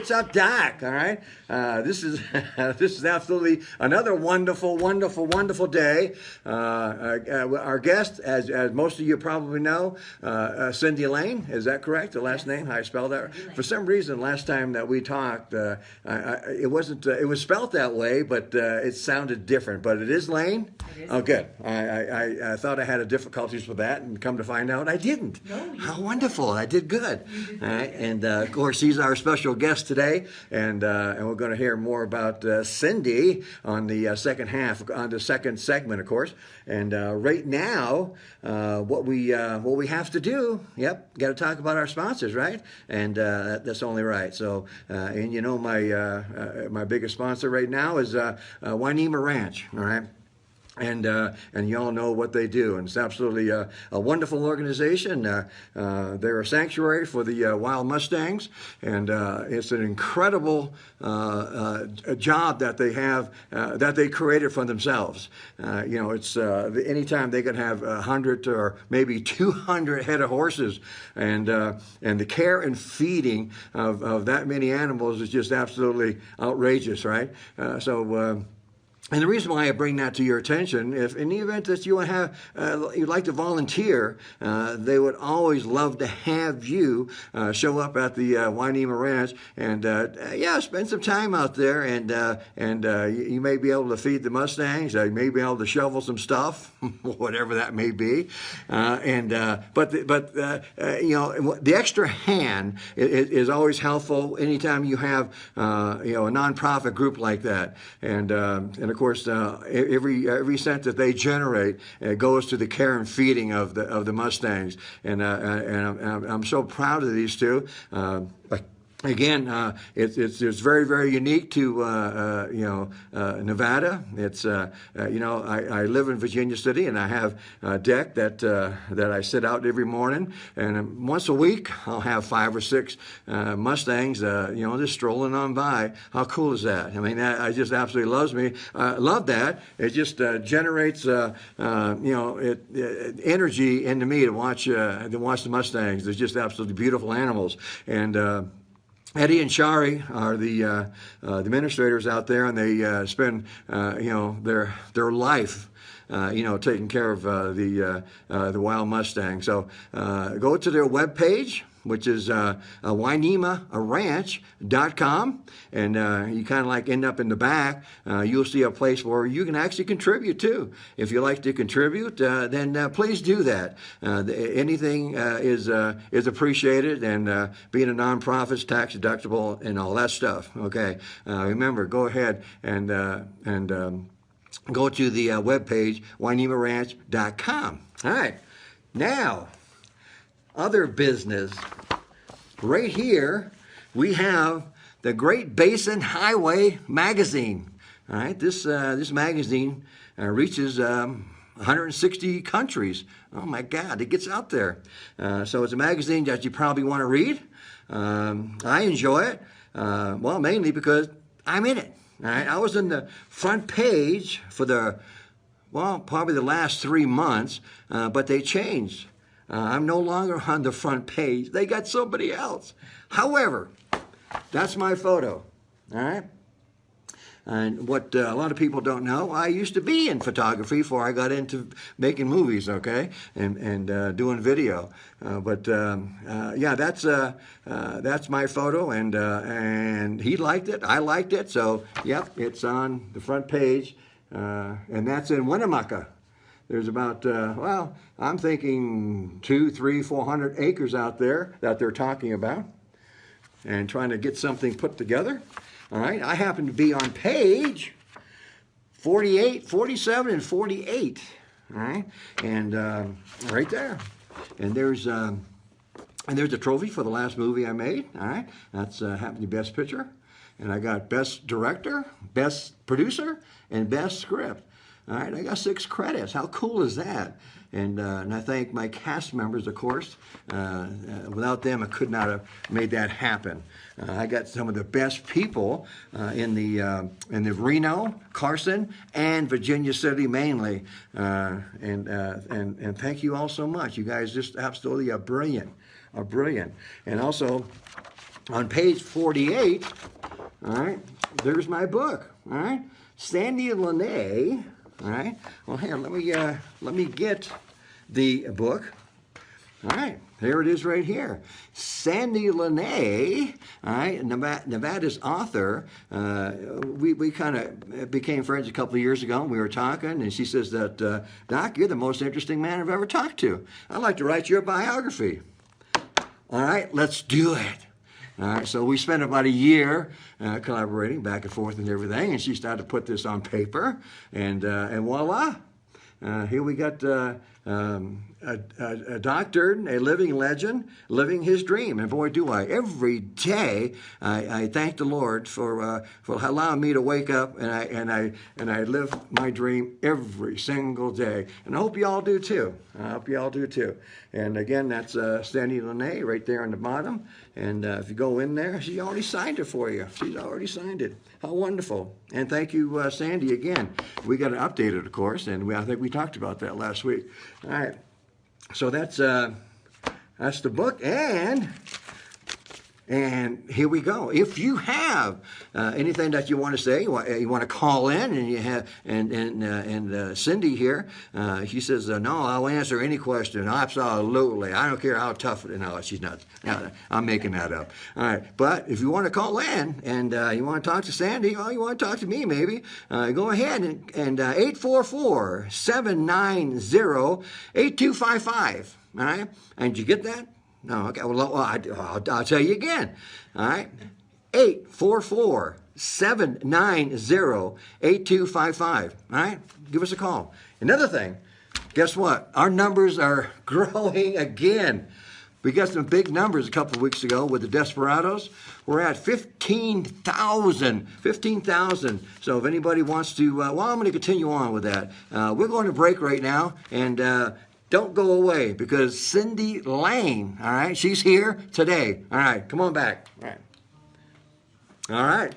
what's up, Doc? All right, this is this is absolutely another wonderful, wonderful, wonderful day. Our guest, as most of you probably know, Cindy Lane. Is that correct? The last name? How I spelled that? For some reason, last time that we talked, it wasn't. It was spelled that way, but it sounded different. But it is Lane. It is. Oh, good. I thought I had difficulties with that, and come to find out, I didn't. No, How wonderful! I did good. You did All right, good. and of course, he's our special guest today, and we're going to hear more about Cindy on the second half, on the second segment, of course. And right now, what we have to do, yep, got to talk about our sponsors, right? And that's only right. So, and you know, my biggest sponsor right now is Wainema Ranch. All right. And you all know what they do, and it's absolutely a wonderful organization. They're a sanctuary for the wild Mustangs, and it's an incredible job that they have, that they created for themselves. You know, it's anytime they can have 100 or maybe 200 head of horses, and the care and feeding of that many animals is just absolutely outrageous, right? And the reason why I bring that to your attention, if in the event that you have, you'd like to volunteer, they would always love to have you show up at the Wainema Ranch and yeah, spend some time out there, and you may be able to feed the Mustangs, you may be able to shovel some stuff, whatever that may be, but you know, the extra hand is always helpful anytime you have you know, a nonprofit group like that, and of course, every cent that they generate goes to the care and feeding of the Mustangs, and I'm so proud of these two. Again, it's very, very unique to you know, Nevada. It's you know, I live in Virginia City, and I have a deck that I sit out every morning, and once a week I'll have 5 or 6 Mustangs, you know, just strolling on by. How cool is that? I mean, I just absolutely love that. It just generates you know, energy into me to watch the Mustangs. They're just absolutely beautiful animals, and Eddie and Shari are the administrators out there, and they spend you know, their life you know, taking care of the wild Mustang. So go to their webpage, which is WainemaRanch.com, and you kind of like end up in the back. You'll see a place where you can actually contribute too. If you like to contribute, then please do that. Anything is appreciated, and being a nonprofit is tax deductible and all that stuff. Okay, remember, go ahead and go to the webpage, WainemaRanch.com. All right, now, other business. Right here, we have the Great Basin Highway magazine. All right, this magazine reaches 160 countries. Oh my God, it gets out there. So it's a magazine that you probably want to read. I enjoy it, well, mainly because I'm in it. All right, I was in the front page for probably the last 3 months, but they changed. I'm no longer on the front page. They got somebody else. However, that's my photo. All right? And what a lot of people don't know, I used to be in photography before I got into making movies, okay, and doing video. Yeah, that's my photo, and he liked it. I liked it. So, yep, it's on the front page, and that's in Winnemucca. There's about, well, I'm thinking 200, 300, 400 acres out there that they're talking about, and trying to get something put together. All right, I happen to be on page 48, 47, and 48. All right, and right there, and there's a trophy for the last movie I made. All right, that's happened to be Best Picture, and I got Best Director, Best Producer, and Best Script. All right, I got 6 credits. How cool is that? And I thank my cast members, of course. Without them, I could not have made that happen. I got some of the best people in the Reno, Carson, and Virginia City mainly. And thank you all so much. You guys just absolutely are brilliant, And also, on page 48, all right, there's my book, all right, Sandy and Lene, all right. Well, here, let me get the book. All right, here it is right here. Sandy Lene, all right, Nevada's author. We kind of became friends a couple of years ago, and we were talking, and she says that, Doc, you're the most interesting man I've ever talked to. I'd like to write your biography. All right, let's do it. All right, so we spent about a year collaborating back and forth and everything, and she started to put this on paper, and voila, here we got a Doc Durden, a living legend, living his dream. And boy, do I. Every day, I thank the Lord for allowing me to wake up, and I live my dream every single day. And I hope you all do too. I hope you all do too. And again, that's Sandy Lene right there on the bottom. And if you go in there, she already signed it for you. She's already signed it. How wonderful. And thank you, Sandy, again. We got to update it, of course, and I think we talked about that last week. All right. So that's the book, and here we go. If you have anything that you want to say, you want to call in, and you have, and Cindy here, she says, no, I'll answer any question. Absolutely, I don't care how tough it is. No, she's not. No, I'm making that up. All right, but if you want to call in and you want to talk to Sandy, or you want to talk to me, maybe go ahead and 844-790-8255. All right, and did you get that? No, okay. Well, I'll tell you again. All right, 844-790-8255. All right, give us a call. Another thing, guess what? Our numbers are growing again. We got some big numbers a couple of weeks ago with the Desperados. We're at 15,000. 15,000. So if anybody wants to, well, I'm going to continue on with that. We're going to break right now, and don't go away, because Cindy Lane, all right, she's here today. All right, come on back. All right. All right.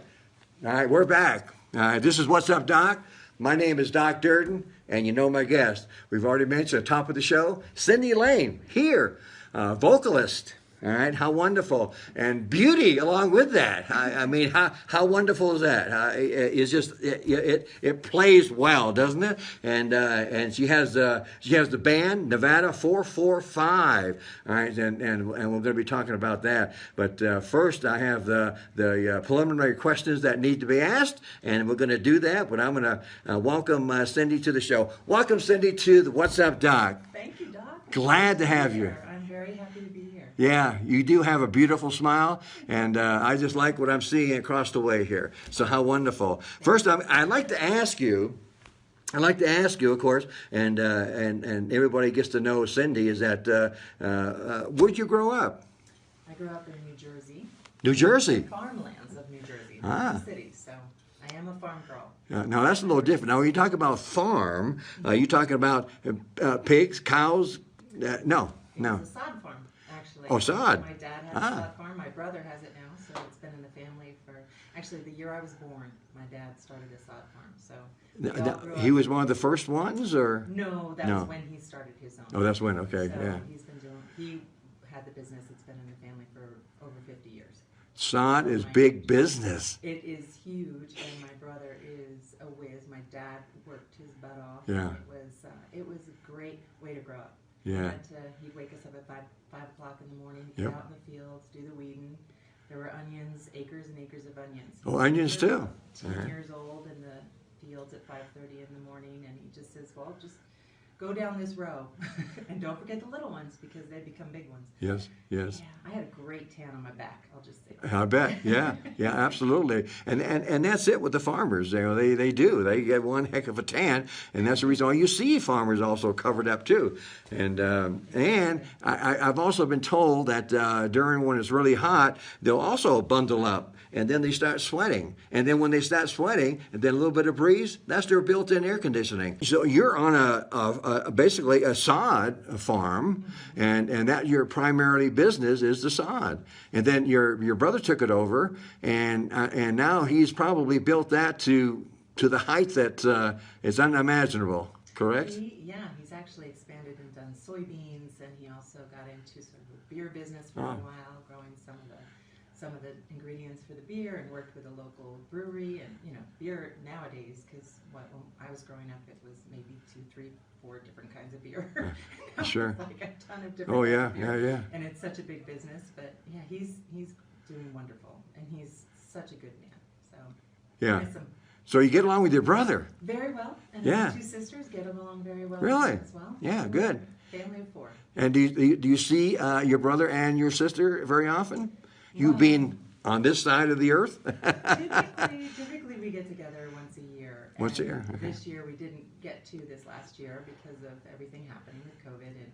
All right, we're back. All right, this is What's Up, Doc. My name is Doc Durden, and you know my guest. We've already mentioned at the top of the show, Cindy Lane, here, vocalist. All right, how wonderful. And beauty along with that. I mean, how wonderful is that? It's just, it plays well, doesn't it? And she has the band, Nevada 445. All right, and we're going to be talking about that. But first, I have the preliminary questions that need to be asked, and we're going to do that. But I'm going to welcome Cindy to the show. Welcome, Cindy, to the What's Up, Doc. Thank you, Doc. Glad to have you. I'm very happy to be here. Yeah, you do have a beautiful smile, and I just like what I'm seeing across the way here. So how wonderful. First, I'd like to ask you, of course, and everybody gets to know Cindy, is that where'd you grow up? I grew up in New Jersey. New Jersey? Farmlands of New Jersey, the city, so I am a farm girl. Now, that's a little different. Now, when you talk about farm, you talking about pigs, cows? No. It's a sod farm, actually. Oh, sod. My dad had a sod farm. My brother has it now, so it's been in the family for, actually, the year I was born, my dad started a sod farm, so. He was one of the first ones, or? No, that was when he started his own. Oh, that's when, okay, so yeah. He had the business. It's been in the family for over 50 years. Sod is big business. It is huge, and my brother is a whiz. My dad worked his butt off. Yeah. It was a great way to grow up. Yeah. He'd wake us up at 5 o'clock in the morning, Yep. get out in the fields, do the weeding. There were onions, acres and acres of onions. Oh, onions too. 10 years old in the fields at 5:30 in the morning, and he just says, well, just go down this row. And don't forget the little ones, because they become big ones. Yes. Yeah, I had a great tan on my back, I'll just say that. I bet, yeah, absolutely, and that's it with the farmers. They do. They get one heck of a tan, and that's the reason why you see farmers also covered up too. And I've also been told that during when it's really hot, they'll also bundle up, and then they start sweating, and then when they start sweating, and then a little bit of breeze, that's their built-in air conditioning. So you're on basically a sod farm, and that your primarily business is the sod, and then your brother took it over, and now he's probably built that to the height that is unimaginable. Correct? He's actually expanded and done soybeans, and he also got into sort of the beer business for a while, growing some of the some of the ingredients for the beer and worked with a local brewery. And beer nowadays, because when I was growing up, it was maybe 2, 3, 4 different kinds of beer. Now Sure. it's like a ton of different Oh kinds yeah, of beer. yeah, yeah. And it's such a big business, but yeah, he's doing wonderful, and he's such a good man. So Yeah. miss him So you get along with your brother? very well, and Yeah. his 2 sisters get along very well. Really? As well. Yeah, So good. we're a family of 4. And do you see your brother and your sister very often? You Well, being on this side of the earth? typically we get together once a year. Once a and year, okay. This year we didn't get to this last year because of everything happening with COVID. And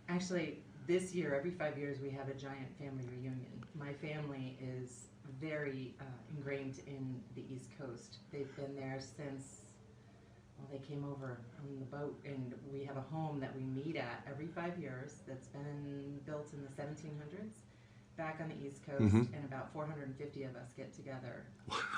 actually, this year, every 5 years, we have a giant family reunion. My family is very ingrained in the East Coast. They've been there since, well, they came over on the boat, and we have a home that we meet at every 5 years that's been built in the 1700s. Back on the East Coast, and about 450 of us get together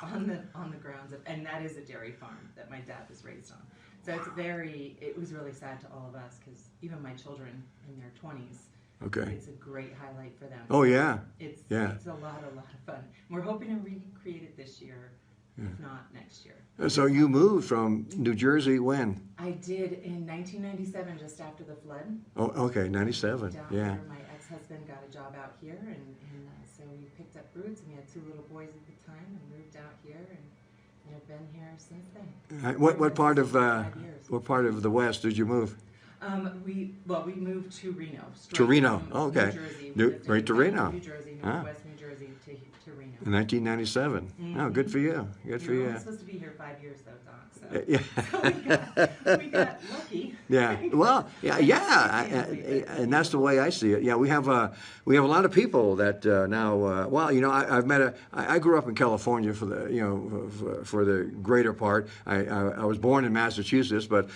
on the grounds of, and that is a dairy farm that my dad was raised on. So it was really sad to all of us, because even my children in their 20s, Okay. it's a great highlight for them. Oh yeah. It's Yeah. a lot of fun. We're hoping to recreate it this year, if not next year. So you moved from New Jersey when? I did in 1997, just after the flood. Oh, okay, 97. Down Yeah. here, my ex-husband got a job out here, and so we picked up roots, and we had 2 little boys at the time, and moved out here, and have been here since then. What part of 5 years. what part of the West did you move? We moved to Reno. To Reno. From Oh, okay. New Jersey. New- We lived right in to Reno. New Jersey, Ah. Northwest New Jersey to Reno. In 1997. Oh, good for you. Good for We were you. only supposed to be here 5 years, though, Doc. So, Yeah. so we got lucky. Yeah. Well, yeah. And that's the way I see it. Yeah, we have a lot of people that now. Well, I've met I grew up in California for the for the greater part. I was born in Massachusetts, but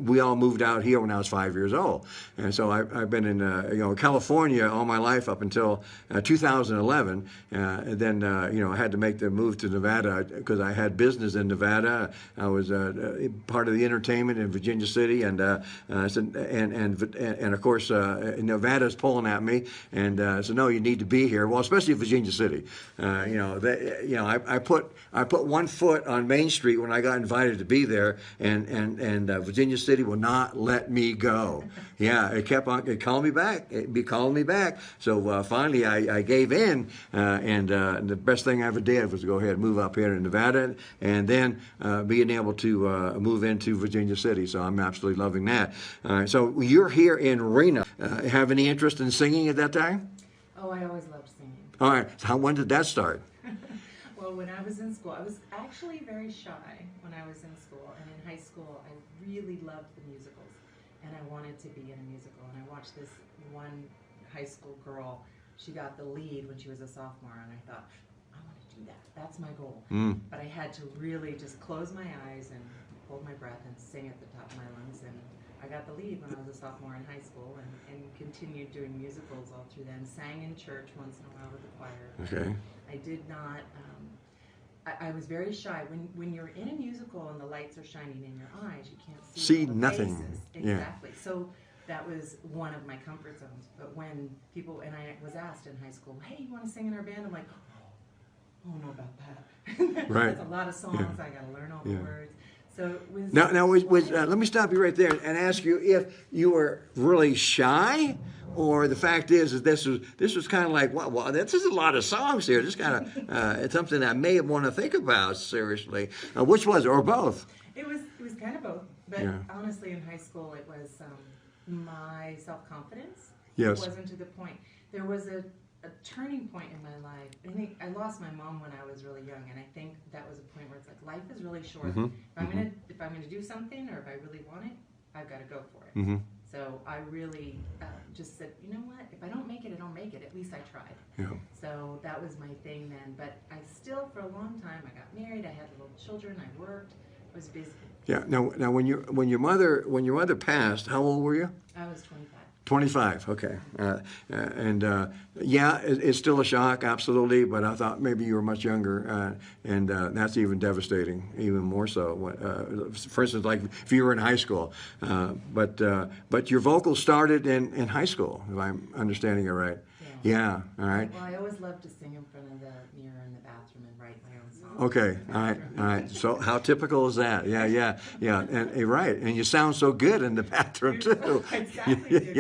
we all moved out here when I was 5 years old, and so I've been in California all my life up until 2011. And then I had to make the move to Nevada because I had business in Nevada. I was part of the entertainment in Virginia City, and of course Nevada's pulling at me, and so no, you need to be here. Well, especially Virginia City. I put one foot on Main Street when I got invited to be there, and Virginia City will not let me go. Yeah, it kept on. It called me back. It be calling me back. So finally, I gave in, and the best thing I ever did was to go ahead and move up here in Nevada, and then being able to move into Virginia City. So I'm absolutely loving that. So you're here in Reno. Have any interest in singing at that time? Oh, I always loved singing. All right. So when did that start? Well, when I was in school, I was actually very shy when I was in school. And in high school, I really loved the musicals. And I wanted to be in a musical. And I watched this one high school girl. She got the lead when she was a sophomore. And I thought, I want to do that. That's my goal. But I had to really just close my eyes and hold my breath and sing at the top of my lungs. And I got the lead when I was a sophomore in high school, and continued doing musicals all through then. Sang in church once in a while with the choir. Okay. I did not. I was very shy. When you're in a musical and the lights are shining in your eyes, you can't see all the nothing. faces. Yeah. Exactly. So that was one of my comfort zones. But when people, and I was asked in high school, "Hey, you want to sing in our band?" I'm like, "Oh, I don't know about that." Right. That's a lot of songs. I got to learn all the words. So it was. Now, let me stop you right there and ask you if you were really shy, or the fact is this was kind of like, well, this is a lot of songs here. This kind of it's something that I may want to think about seriously. Which was it, or both? It was kind of both, but Yeah. honestly, in high school, it was my self-confidence. Yes. Wasn't to the point. There was a turning point in my life. I think I lost my mom when I was really young, and I think that was a point where it's like life is really short. If I'm gonna do something, or if I really want it, I've got to go for it. So I really just said, you know what? If I don't make it, I don't make it. At least I tried. Yeah. So that was my thing then. But I still, for a long time, I got married. I had little children. I worked. I was busy. Yeah. Now, when your mother passed, how old were you? I was 25. 25, okay. It's still a shock, absolutely, but I thought maybe you were much younger, and that's even devastating, even more so. For instance, like if you were in high school. But your vocals started in high school, if I'm understanding it right. Yeah. Yeah, all right. Well, I always love to sing in front of the mirror in the bathroom and write my own songs. Okay, all right. So how typical is that? Yeah. And you're right. And you sound so good in the bathroom too. Exactly.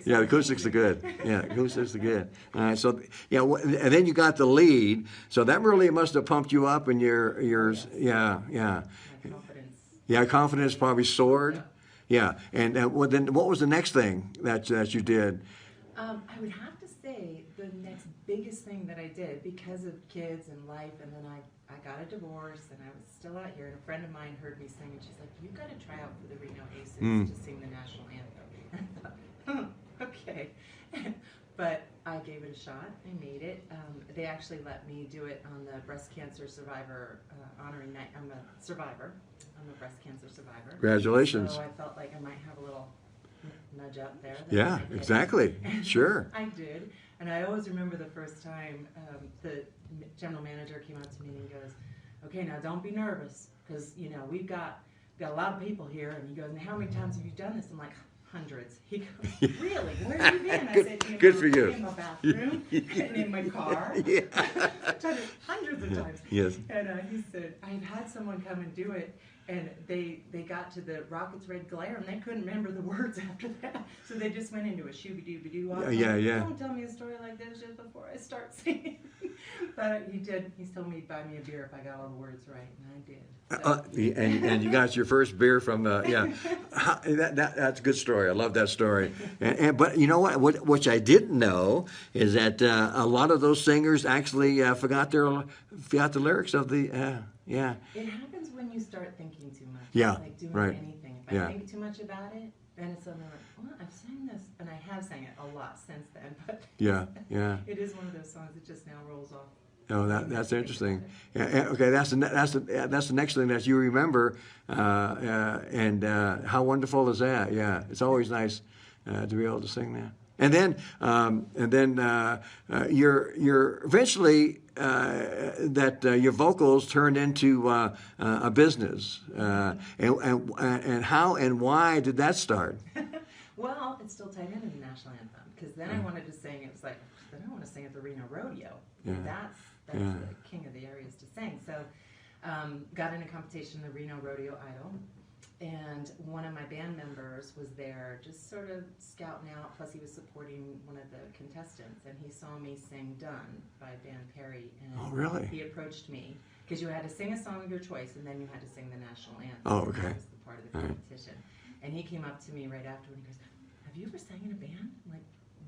The acoustics are good. Yeah, acoustics are good. All right. So yeah, and then you got the lead. So that really must have pumped you up, and yours. Yeah. My confidence. Yeah, confidence probably soared. Yeah. And then what was the next thing that you did? I would have to say the next biggest thing that I did, because of kids and life, and then I got a divorce and I was still out here, and a friend of mine heard me sing, and she's like, "You got to try out for the Reno Aces to sing the national anthem." And I thought, okay. But I gave it a shot. I made it. They actually let me do it on the breast cancer survivor honoring night. I'm a survivor. I'm a breast cancer survivor. Congratulations. So I felt like I might have a little nudge up there. Yeah, exactly. Sure. I did. And I always remember the first time the general manager came up to me and he goes, "Okay, now don't be nervous, because, you know, we've got a lot of people here." And he goes, "And how many times have you done this?" I'm like, "Hundreds." He goes, "Really? Where have you been?" I said, good for you. "In my bathroom and in my car." Yeah. I've done it hundreds of times. Yes. And he said, "I've had someone come and do it, and they got to the Rockets Red Glare, and they couldn't remember the words after that. So they just went into a shooby-dooby-doo. Yeah. Don't tell me a story like this just before I start singing." But he did. He told me he'd buy me a beer if I got all the words right, and I did. So. And you got your first beer from that's a good story. I love that story. But you know what? Which I didn't know is that a lot of those singers actually forgot the lyrics of the yeah. It happens when you start thinking too much. Yeah, Like doing right. anything. If I think too much about it, then it's suddenly like, well, I've sang this, and I have sang it a lot since then. But Yeah. it is one of those songs that just now rolls off. Oh, that's interesting. Yeah, okay, that's the next thing that you remember, and how wonderful is that? Yeah, it's always nice to be able to sing that. And then you're eventually your vocals turned into a business, and how and why did that start? Well, it's still tied into the national anthem, because then I wanted to sing. It was like, then I want to sing at the Reno Rodeo. Yeah. That's the king of the areas to sing. So got in a competition, the Reno Rodeo Idol, and one of my band members was there just sort of scouting out, plus he was supporting one of the contestants, and he saw me sing Done by Dan Perry, and Oh, really? he approached me, because you had to sing a song of your choice, and then you had to sing the national anthem. Oh, and okay. That was the part of the competition. And he came up to me right after and he goes, "Have you ever sang in a band?" I'm like,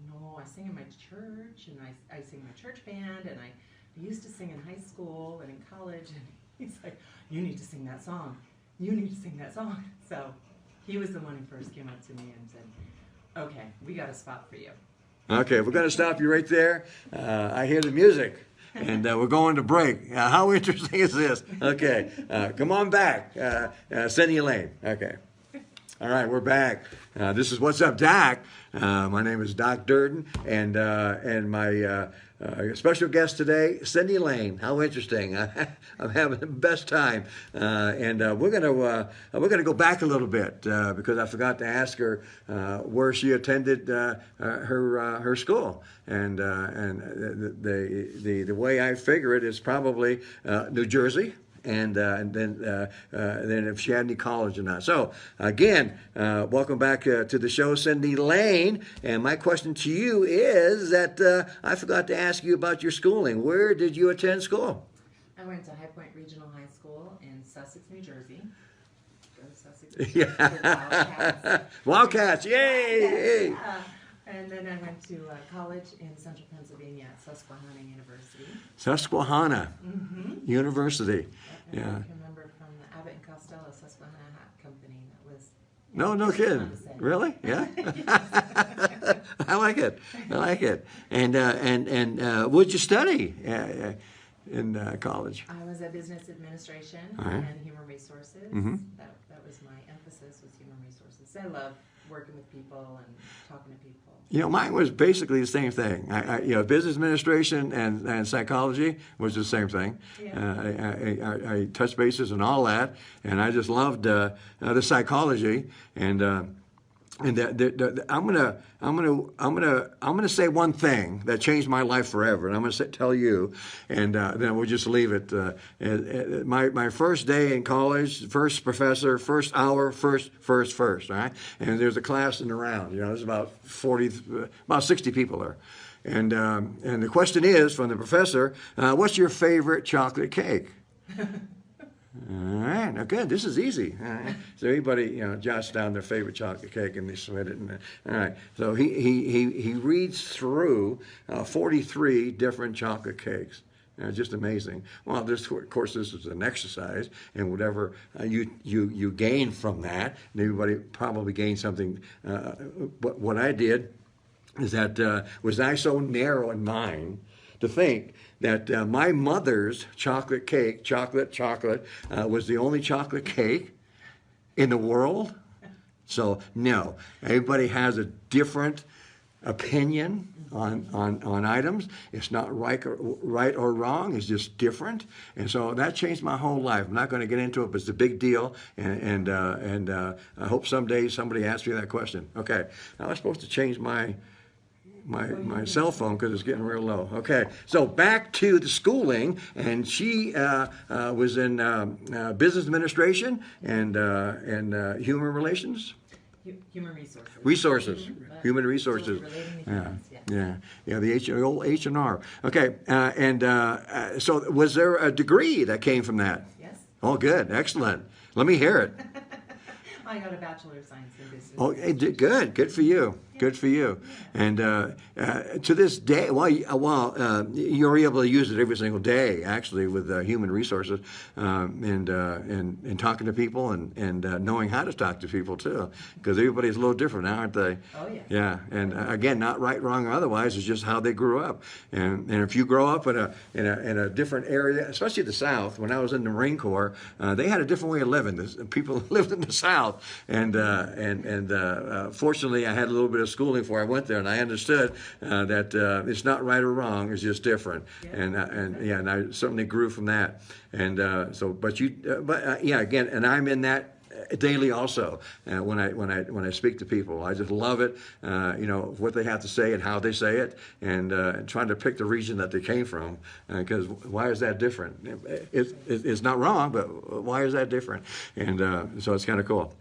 "No, I sing in my church, and I sing in my church band, and I used to sing in high school and in college." And he's like, "You need to sing that song. You need to sing that song." So he was the one who first came up to me and said, "Okay, we got a spot for you." Okay, we're going to stop you right there. I hear the music, and we're going to break. How interesting is this? Okay, come on back, Cindy Elaine. Okay. All right, we're back. This is What's Up, Doc. My name is Doc Durden, and my special guest today, Cindy Lane. How interesting! I'm having the best time, and we're gonna go back a little bit because I forgot to ask her where she attended her school, and the way I figure it is probably New Jersey. And then if she had any college or not. So again, welcome back to the show, Cindy Lane. And my question to you is that I forgot to ask you about your schooling. Where did you attend school? I went to High Point Regional High School in Sussex, New Jersey. Go to Sussex, New Jersey. Yeah. Wildcats, yay! Yeah. And then I went to college in central Pennsylvania at Susquehanna University. Susquehanna University. And Yeah. I can remember from the Abbott and Costello Susquehanna Hat Company. That was No kidding. Really? Yeah. I like it. And what'd you study in college? I was at business administration right. and human resources. That was my emphasis, was human resources. I love working with people and talking to people. You know, mine was basically the same thing. Business administration and psychology was the same thing. Yeah. I touched bases and all that, and I just loved the psychology. And And I'm gonna say one thing that changed my life forever, and I'm gonna tell you, and then we'll just leave it. My first day in college, first professor, first hour, first. All right, and there's a class in the round. There's about 60 people there, and the question is from the professor, what's your favorite chocolate cake? All right, now good. This is easy. All right. So everybody, jots down their favorite chocolate cake and they sweat it. All right. So he reads through 43 different chocolate cakes. Just amazing. Well, of course, this is an exercise, and whatever you gain from that, and everybody probably gained something. But what I did is that was I so narrow in mind to think that my mother's chocolate cake, chocolate, was the only chocolate cake in the world. So no, everybody has a different opinion on items. It's not right or wrong. It's just different. And so that changed my whole life. I'm not going to get into it, but it's a big deal. And I hope someday somebody asks me that question. Okay, now I'm supposed to change my cell phone because it's getting real low. Okay, so back to the schooling, and she was in business administration and human relations. Human resources. Human resources. The old H&R. Okay, so was there a degree that came from that? Yes. Oh, good, excellent. Let me hear it. I got a Bachelor of Science in Business. Oh, good for you. Good for you. And to this day, you're able to use it every single day, actually, with human resources and talking to people and knowing how to talk to people too, because everybody's a little different, aren't they? Oh yeah. Yeah, and again, not right, wrong, or otherwise. It's just how they grew up. And if you grow up in a different area, especially the South. When I was in the Marine Corps, they had a different way of living. People lived in the South, and fortunately, I had a little bit of schooling before I went there, and I understood that it's not right or wrong; it's just different. Yeah. And I certainly grew from that. And again, and I'm in that daily also. When I speak to people, I just love it. What they have to say and how they say it, and trying to pick the region that they came from. Because why is that different? It's not wrong, but why is that different? And so it's kind of cool.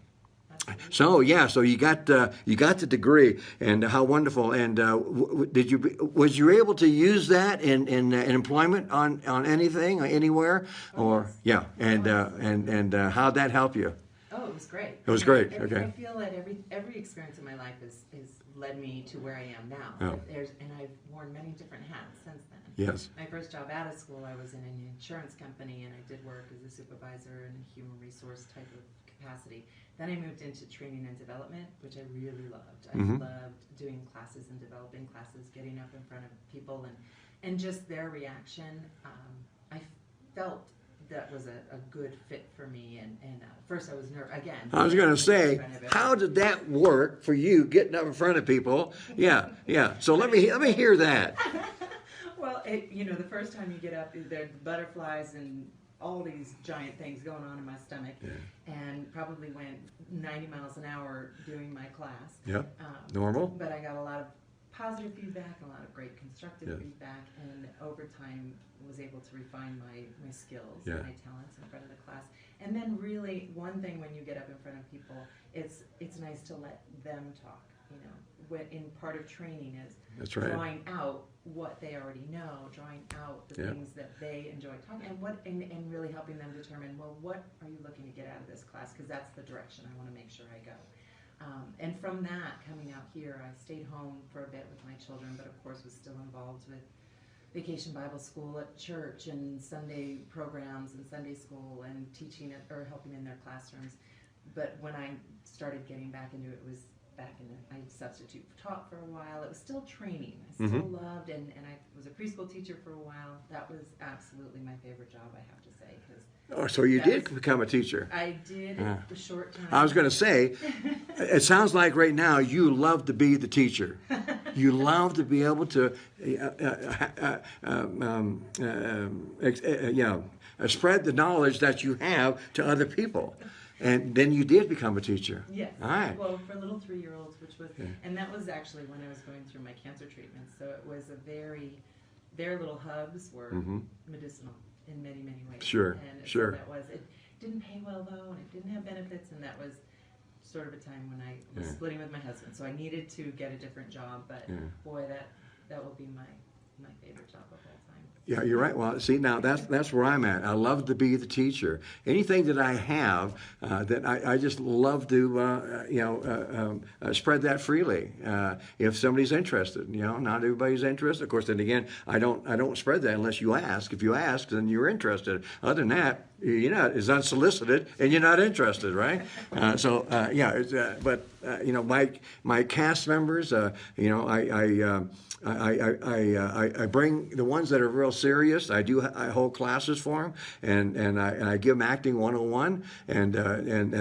So you got the degree, and how wonderful. And was you able to use that in employment on anything, anywhere, or yes. And how'd that help you? Oh, it was great. It was great. I Okay. feel that every experience in my life has led me to where I am now. Oh. And I've worn many different hats since then. Yes. My first job out of school, I was in an insurance company, and I did work as a supervisor in a human resource type of capacity. Then I moved into training and development, which I really loved. I loved doing classes and developing classes, getting up in front of people, and just their reaction. I felt that was a good fit for me. And first I was nervous again. I was going to say, how did that work for you, getting up in front of people? Yeah. So let me hear that. Well, the first time you get up, there's butterflies and all these giant things going on in my stomach, and probably went 90 miles an hour doing my class. Yeah, normal. But I got a lot of positive feedback, a lot of great constructive feedback, and over time was able to refine my skills and my talents in front of the class. And then really, one thing when you get up in front of people, it's nice to let them talk. In part of training is drawing out what they already know, drawing out the things that they enjoy talking, and really helping them determine, well, what are you looking to get out of this class? Because that's the direction I want to make sure I go. And from that, coming out here, I stayed home for a bit with my children, but of course was still involved with Vacation Bible School at church and Sunday programs and Sunday school and teaching or helping in their classrooms. But when I started getting back into it, was back in I substitute taught for a while. It was still training. I still loved, and I was a preschool teacher for a while. That was absolutely my favorite job, I have to say. So you did become a teacher. I did a short time. I was going to say, it sounds like right now you love to be the teacher. You love to be able to spread the knowledge that you have to other people. And then you did become a teacher. Yes. All right. Well, for little 3-year-olds, which was, and that was actually when I was going through my cancer treatment. So it was their little hubs were medicinal in many, many ways. Sure. And sure. So that was, it didn't pay well though, and it didn't have benefits, and that was sort of a time when I was splitting with my husband. So I needed to get a different job, but boy, that will be my favorite job of all time. Yeah, you're right. Well, see, now that's where I'm at. I love to be the teacher. Anything that I have, that I just love to, spread that freely. If somebody's interested, not everybody's interested. Of course, then again, I don't spread that unless you ask. If you ask, then you're interested. Other than that, it's unsolicited, and you're not interested, right? My cast members, I bring the ones that are real serious. I hold classes for them, and I give them acting 101, and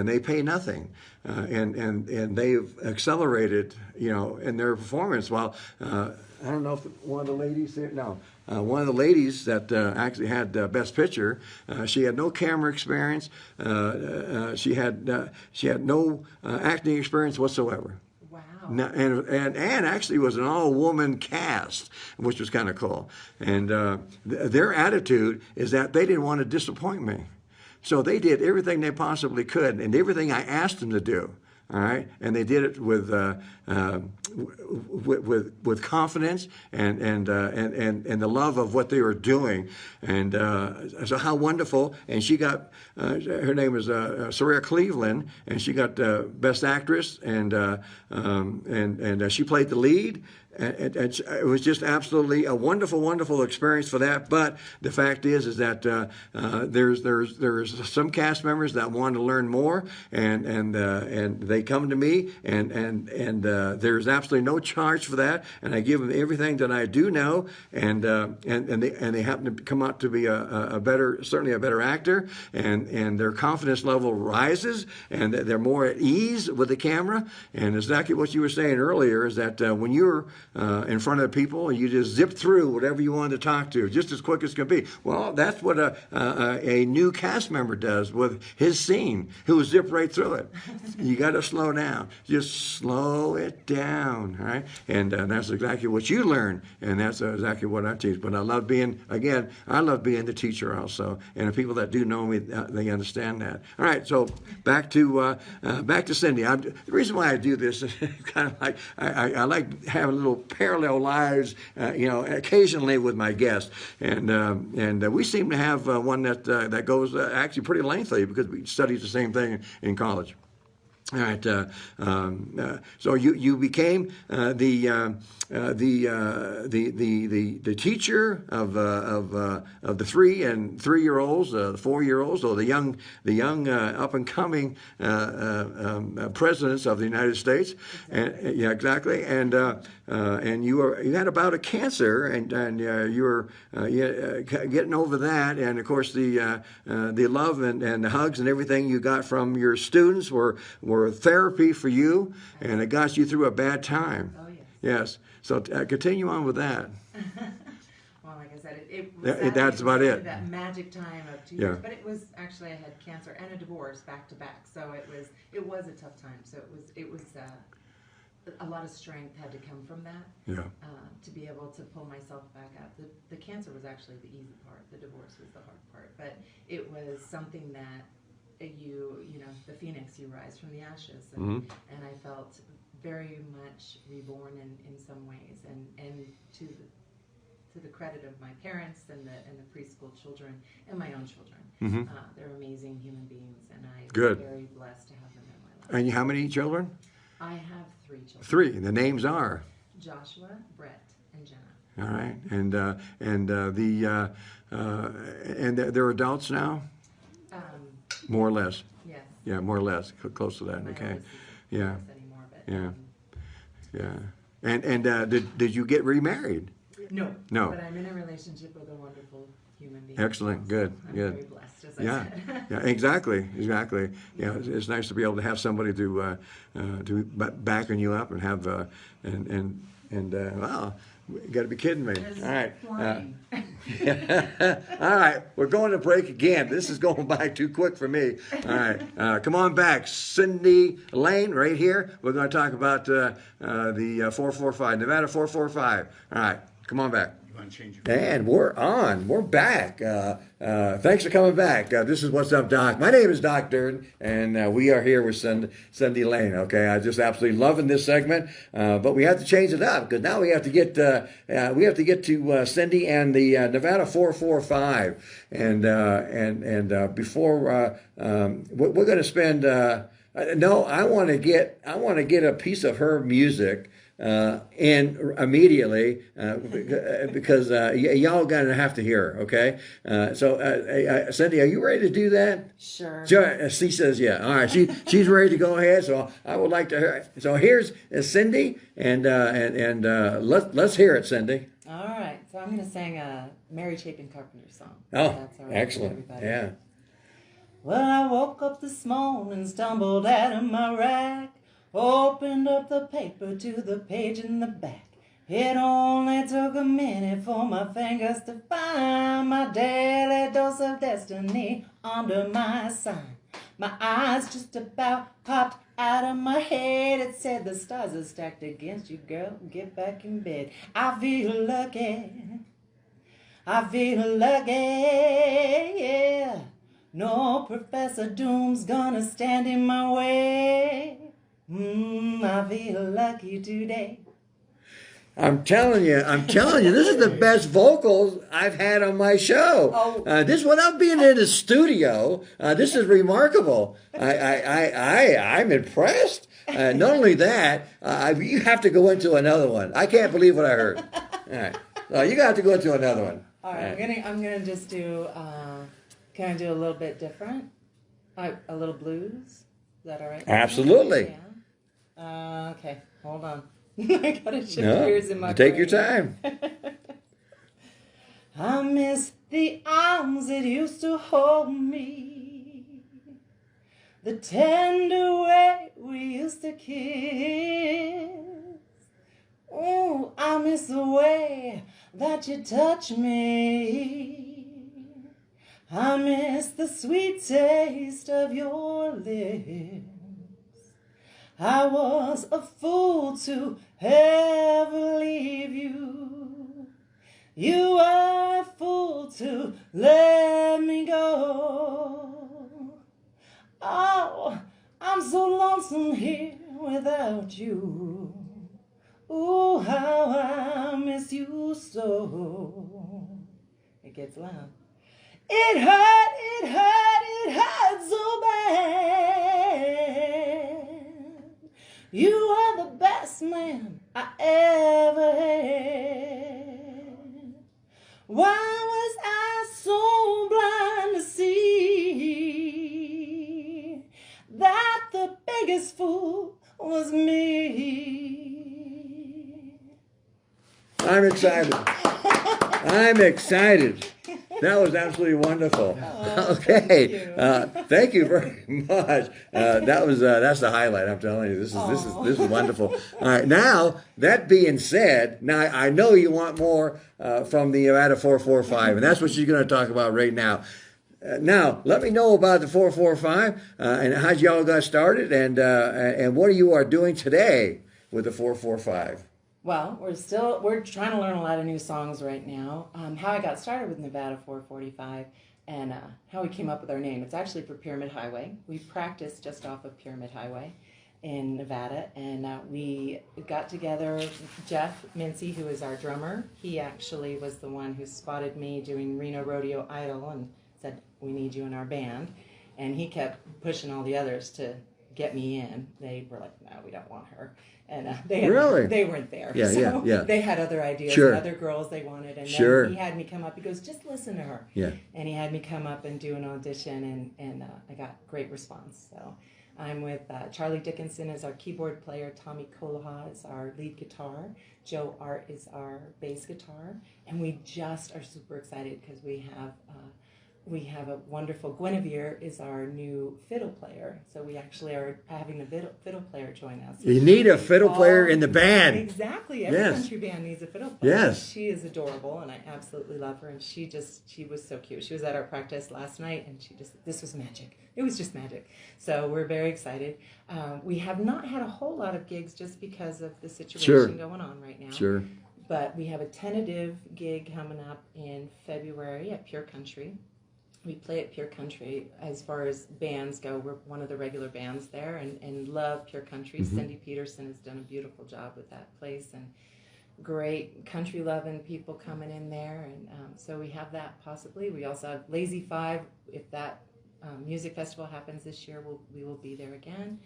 they pay nothing, and they've accelerated, in their performance. Well, I don't know if one of the ladies there. No, one of the ladies that actually had Best Picture. She had no camera experience. She had no acting experience whatsoever. Wow. And actually was an all-woman cast, which was kind of cool. And their attitude is that they didn't want to disappoint me. So they did everything they possibly could and everything I asked them to do. All right, and they did it with confidence and the love of what they were doing, and so how wonderful! And she got her name is Sarah Cleveland, and she got Best Actress, and she played the lead. And it was just absolutely a wonderful, wonderful experience for that. But the fact is that there's some cast members that want to learn more, and they come to me, and there's absolutely no charge for that, and I give them everything that I do know, and they happen to come out to be certainly a better actor, and their confidence level rises, and they're more at ease with the camera. And exactly what you were saying earlier is that when you're in front of people, you just zip through whatever you want to talk to, just as quick as can be. Well, that's what a new cast member does with his scene. He'll zip right through it. You got to slow down. Just slow it down, right? And that's exactly what you learn, and that's exactly what I teach. But I love being the teacher also, and the people that do know me, they understand that. All right, so back to Cindy. The reason why I do this is kind of like I like having little parallel lives, occasionally with my guests, and we seem to have one that goes actually pretty lengthy because we studied the same thing in college. All right. So you became the teacher of the 3 and 3-year-olds, the 4-year-olds, or the young up and coming presidents of the United States. And, yeah, exactly. And you had about a cancer, and you were getting over that. And of course the love and the hugs and everything you got from your students were therapy for you, and it got you through a bad time. Oh, yes. Yes. So continue on with that. Well, like I said, that's about it. That magic time of 2 years. But it was actually, I had cancer and a divorce back to back, so it was a tough time. So it was a lot of strength had to come from that. Yeah. To be able to pull myself back up. The cancer was actually the easy part. The divorce was the hard part. But it was something that the phoenix, you rise from the ashes, and I felt very much reborn in some ways, and to the credit of my parents and the preschool children and my own children. They're amazing human beings, and I'm very blessed to have them in my life. And how many children? I have 3 children. 3. The names are Joshua, Brett, and Jenna. All right, and they're adults now. More or less. Yes. Yeah, more or less, close to that. My Okay. oldest isn't Yeah. with us anymore, but, Yeah. Yeah. And did you get remarried? No. No. But I'm in a relationship with a wonderful human being. Excellent. Good. I'm Good. very blessed, as I Yeah. said. Yeah. Exactly. Yeah. It's nice to be able to have somebody to be backing you up and have well. You got to be kidding me. It's All right. flying. All right. We're going to break again. This is going by too quick for me. All right. Come on back. Cindy Lane, right here. We're going to talk about the 445, Nevada 445. All right. Come on back. And we're on. We're back. Thanks for coming back. This is What's Up, Doc. My name is Doc Durden, and we are here with Cindy Lane. Okay, I just absolutely loving this segment, but we have to change it up because now we have to get to Cindy and the Nevada 445, and before we're going to spend. No, I want to get a piece of her music. In immediately because y'all gonna have to hear her, okay? So Cindy, are you ready to do that? Sure. She says yeah. All right, she's ready to go ahead. So I would like to hear. So here's Cindy, and let's hear it, Cindy. All right. So I'm going to sing a Mary Chapin Carpenter song. Oh, That's all right, excellent. everybody. Yeah. Well, I woke up this morning, stumbled out of my rack, opened up the paper to the page in the back. It only took a minute for my fingers to find my daily dose of destiny under my sign. My eyes just about popped out of my head. It said the stars are stacked against you, girl. Get back in bed. I feel lucky. I feel lucky, yeah. No Professor Doom's gonna stand in my way. I feel lucky today. I'm telling you, this is the best vocals I've had on my show. Oh. This without being in the studio. This is remarkable. I'm impressed. Not only that, you have to go into another one. I can't believe what I heard. All right, you got to go into another one. All right, I'm gonna just do. Can I do a little bit different? A little blues. Is that all right? Absolutely. Yeah. Okay, hold on. I gotta shift gears in my Take brain. your time. I miss the arms that used to hold me, the tender way we used to kiss. Oh, I miss the way that you touch me. I miss the sweet taste of your lips. I was a fool to ever leave you. You are a fool to let me go. Oh, I'm so lonesome here without you. Ooh, how I miss you so. It gets loud. It hurt so bad. You are the best man I ever had. Why was I so blind to see that the biggest fool was me? I'm excited. That was absolutely wonderful. Okay, thank you very much. That's the highlight. I'm telling you, this is wonderful. All right, now that being said, now I know you want more from the Nevada 445, and that's what you're going to talk about right now. Now, let me know about the 445 and how y'all got started, and what you are doing today with the 445. Well, we're trying to learn a lot of new songs right now. How I got started with Nevada 445 and how we came up with our name. It's actually for Pyramid Highway. We practiced just off of Pyramid Highway in Nevada, and we got together. Jeff Mincy, who is our drummer, he actually was the one who spotted me doing Reno Rodeo Idol and said, "We need you in our band." And he kept pushing all the others to get me in. They were like, "No, we don't want her." And they weren't there. Yeah. They had other ideas, and other girls they wanted. And then he had me come up. He goes, "Just listen to her." Yeah. And he had me come up and do an audition, and I got great response. So I'm with Charlie Dickinson as our keyboard player, Tommy Kolaha is our lead guitar, Joe Art is our bass guitar, and we just are super excited because we have we have a wonderful, Guinevere is our new fiddle player. So we actually are having a fiddle player join us. You need a fiddle player in the band. Exactly. Every Yes. country band needs a fiddle player. Yes. She is adorable, and I absolutely love her. And she was so cute. She was at our practice last night, and this was magic. It was just magic. So we're very excited. We have not had a whole lot of gigs just because of the situation going on right now. Sure. But we have a tentative gig coming up in February at Pure Country. We play at Pure Country. As far as bands go, we're one of the regular bands there, and love Pure Country. Mm-hmm. Cindy Peterson has done a beautiful job with that place, and great country-loving people coming in there. And so we have that possibly. We also have Lazy Five. If that music festival happens this year, we will be there again.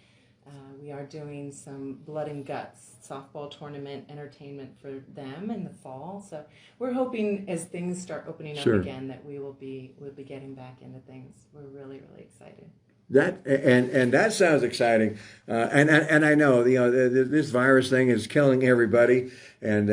We are doing some Blood and Guts softball tournament entertainment for them in the fall. So we're hoping as things start opening up again that we'll be getting back into things. We're really, really excited. That and that sounds exciting, and I know this virus thing is killing everybody, and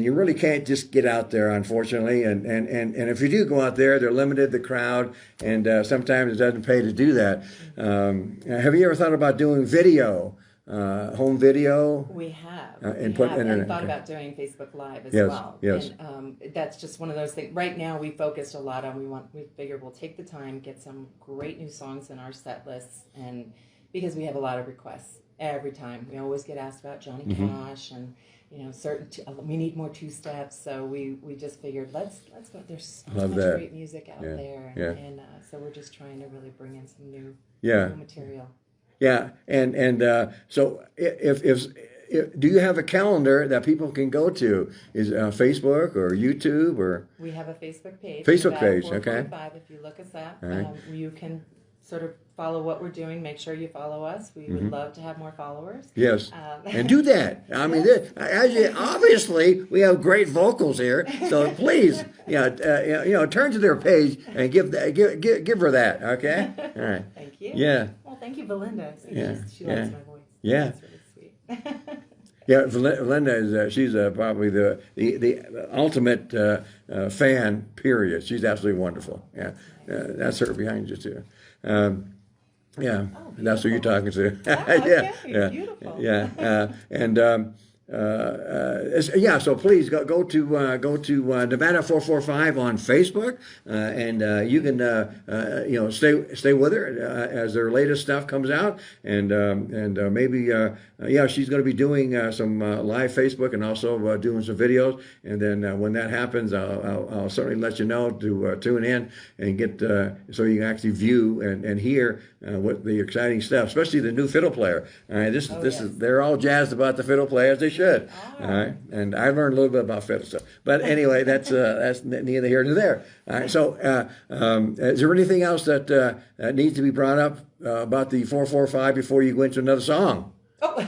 you really can't just get out there, unfortunately, and if you do go out there, they're limited the crowd, and sometimes it doesn't pay to do that. Have you ever thought about doing video, home video? We have. And thought about doing Facebook Live as well. Yes. And that's just one of those things. Right now, we focused a lot on we figured we'll take the time, get some great new songs in our set lists, and because we have a lot of requests every time, we always get asked about Johnny Cash and we need more two steps. So we just figured let's go. There's so much great music out there, and so we're just trying to really bring in some new material. Yeah, and so if do you have a calendar that people can go to? Is Facebook or YouTube or? We have a Facebook page. Facebook page, okay. If you look us up, right. You can sort of follow what we're doing. Make sure you follow us. We would love to have more followers. Yes, and do that. I mean, obviously we have great vocals here, so please, turn to their page and give her that. Okay, all right. Thank you. Yeah. Well, thank you, Belinda. She loves my voice. Yeah. That's really sweet. Yeah, Linda is she's probably the ultimate fan. Period. She's absolutely wonderful. Yeah, that's her behind you too. Yeah, that's who you're talking to. Okay, beautiful. So please go to Nevada 445 on Facebook, and you can stay with her as their latest stuff comes out, and maybe she's going to be doing some live Facebook and also doing some videos, and then when that happens, I'll certainly let you know to tune in and get so you can actually view and hear what the exciting stuff, especially the new fiddle player. All right, this is they're all jazzed about the fiddle player, as they should. All right, and I learned a little bit about fiddle stuff, but anyway, that's neither here nor there. All right, so is there anything else that needs to be brought up about the 445 before you go into another song? Oh,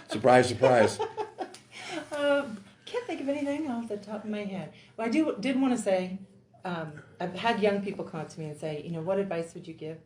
surprise, surprise. Can't think of anything off the top of my head. Well, I did want to say, I've had young people come up to me and say, what advice would you give?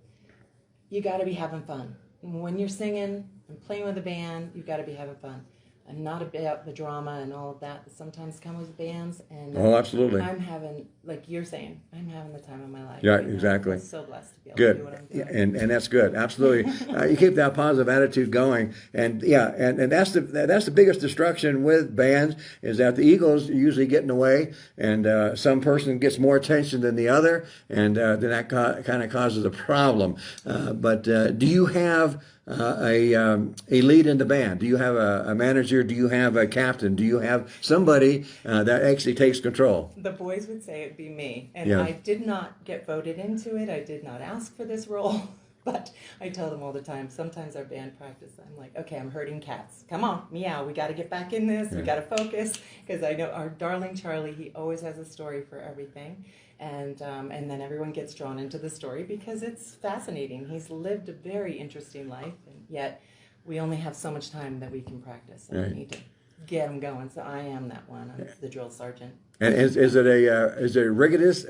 You got to be having fun. When you're singing and playing with a band, you've got to be having fun. And not about the drama and all of that sometimes come with bands. And absolutely. I'm having, like you're saying, I'm having the time of my life. Yeah, exactly. I'm so blessed to be able to do what I'm doing. And that's good. Absolutely. You keep that positive attitude going. And and that's the biggest destruction with bands is that the egos usually get in the way, and some person gets more attention than the other, and then that kind of causes a problem. But do you have a lead in the band? Do you have a manager? Do you have a captain? Do you have somebody that actually takes control? The boys would say it'd be me. And I did not get voted into it. I did not ask for this role. But I tell them all the time, sometimes our band practice, I'm like, okay, I'm herding cats. Come on, meow, we got to get back in this. We got to focus. Because I know our darling Charlie, he always has a story for everything. And then everyone gets drawn into the story because it's fascinating. He's lived a very interesting life, and yet we only have so much time that we can practice, and we need to get him going. So I am that one. I'm the drill sergeant. And is it a rigorous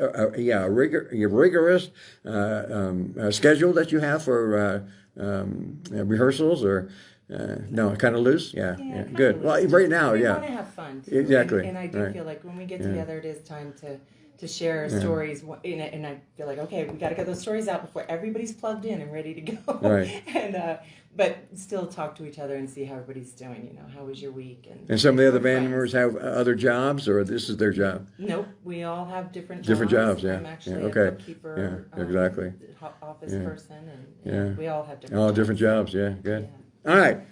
schedule that you have for rehearsals, or no, kind of loose? Yeah. Good. Well, right now, we want to have fun too. Exactly. And I do feel like when we get together, it is time to to share stories, and I feel like, okay, we got to get those stories out before everybody's plugged in and ready to go. Right. And but still talk to each other and see how everybody's doing. You know, how was your week? And some of the other band friends. members have other jobs, or this is their job? Nope, we all have different jobs. Different jobs, yeah. I'm actually Yeah, okay. a bookkeeper, Yeah, exactly. Office Yeah. person, and we all have different All jobs. different jobs, yeah, good. Yeah. All right.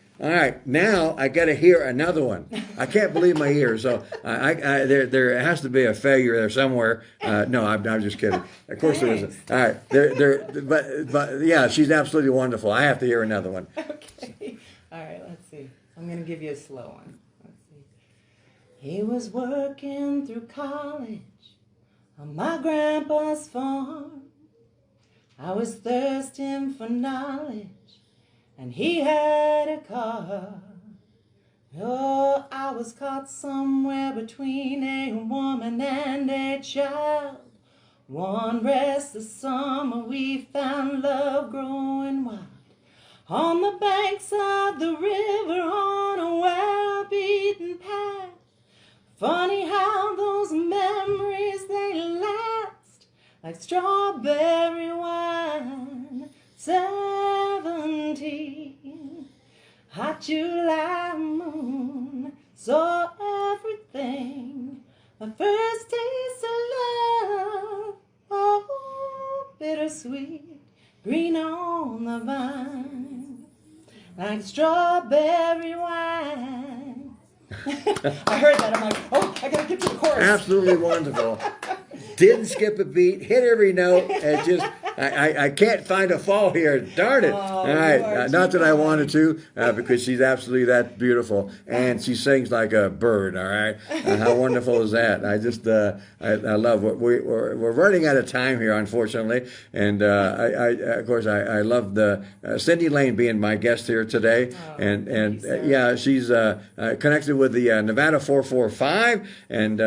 Now I got to hear another one. I can't believe my ears. So there has to be a failure there somewhere. No, I'm just kidding. Of course there isn't. All right, but yeah, she's absolutely wonderful. I have to hear another one. Okay. All right. Let's see. I'm gonna give you a slow one. Let's see. He was working through college on my grandpa's farm. I was thirsting for knowledge, and he had a car. Oh, I was caught somewhere between a woman and a child. One restless summer we found love growing wild on the banks of the river on a well-beaten path. Funny how those memories, they last like strawberry wine. 17, hot July moon, saw everything. My first taste of love, oh, bittersweet, green on the vine, like strawberry wine. I heard that, I'm like, oh, I gotta get to the chorus. Absolutely wonderful. Didn't skip a beat, hit every note, and just I can't find a fall here. Darn it! All right, not that I wanted to, because she's absolutely that beautiful, and she sings like a bird. All right, how wonderful is that? I just I love what we're running out of time here, unfortunately, and of course I love the Cindy Lane being my guest here today, and yeah, she's connected with the Nevada 445, and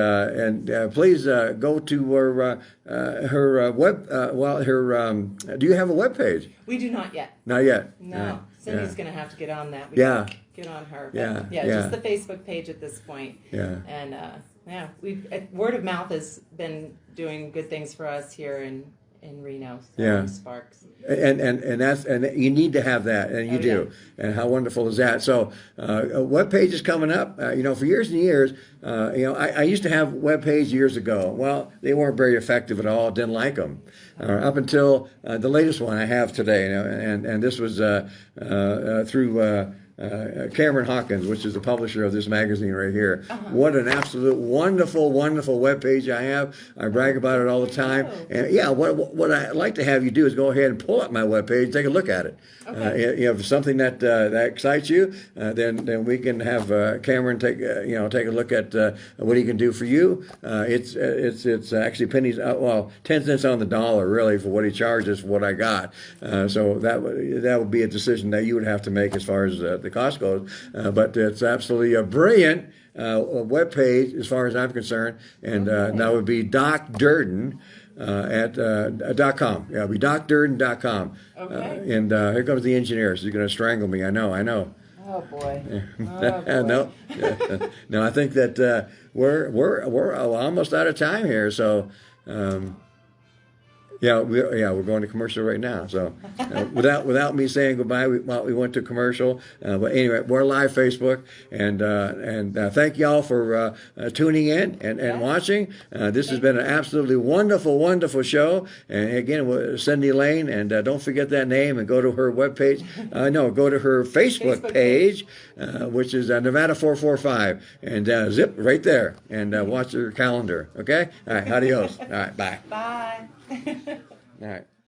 please go to her web. Do you have a web page? We do not yet. Not yet. No, Cindy's going to have to get on that. We Yeah. get on her. But yeah, just the Facebook page at this point. Yeah. And word of mouth has been doing good things for us here in Reno. So Sparks. And you need to have that, and you do. Yeah. And how wonderful is that? So, a web page is coming up. For years and years, I used to have web page years ago. Well, they weren't very effective at all. Didn't like them up until the latest one I have today. And this was through. Cameron Hawkins, which is the publisher of this magazine right here. What an absolute wonderful, wonderful webpage I have. I brag about it all the time. And yeah, what I'd like to have you do is go ahead and pull up my webpage, take a look at it. Okay. If something that excites you, then we can have Cameron take a look at what he can do for you. It's actually pennies, 10 cents on the dollar really for what he charges for what I got. So that would be a decision that you would have to make as far as the cost goes, but it's absolutely a brilliant web page as far as I'm concerned, and that would be Doc Durden at .com. Yeah, it'll be DocDurden.com. Okay. And here comes the engineer. She's going to strangle me. I know. Oh boy. No, no. I think that we're almost out of time here. So. We're going to commercial right now. So, without me saying goodbye, we went to commercial. But anyway, we're live Facebook, and thank y'all for tuning in and watching. This has been an absolutely wonderful, wonderful show. And again, Cindy Lane, and don't forget that name, and go to her webpage. Go to her Facebook page, which is Nevada 445, and zip right there, and watch her calendar. Okay. All right. Adios. All right. Bye. Bye. All right.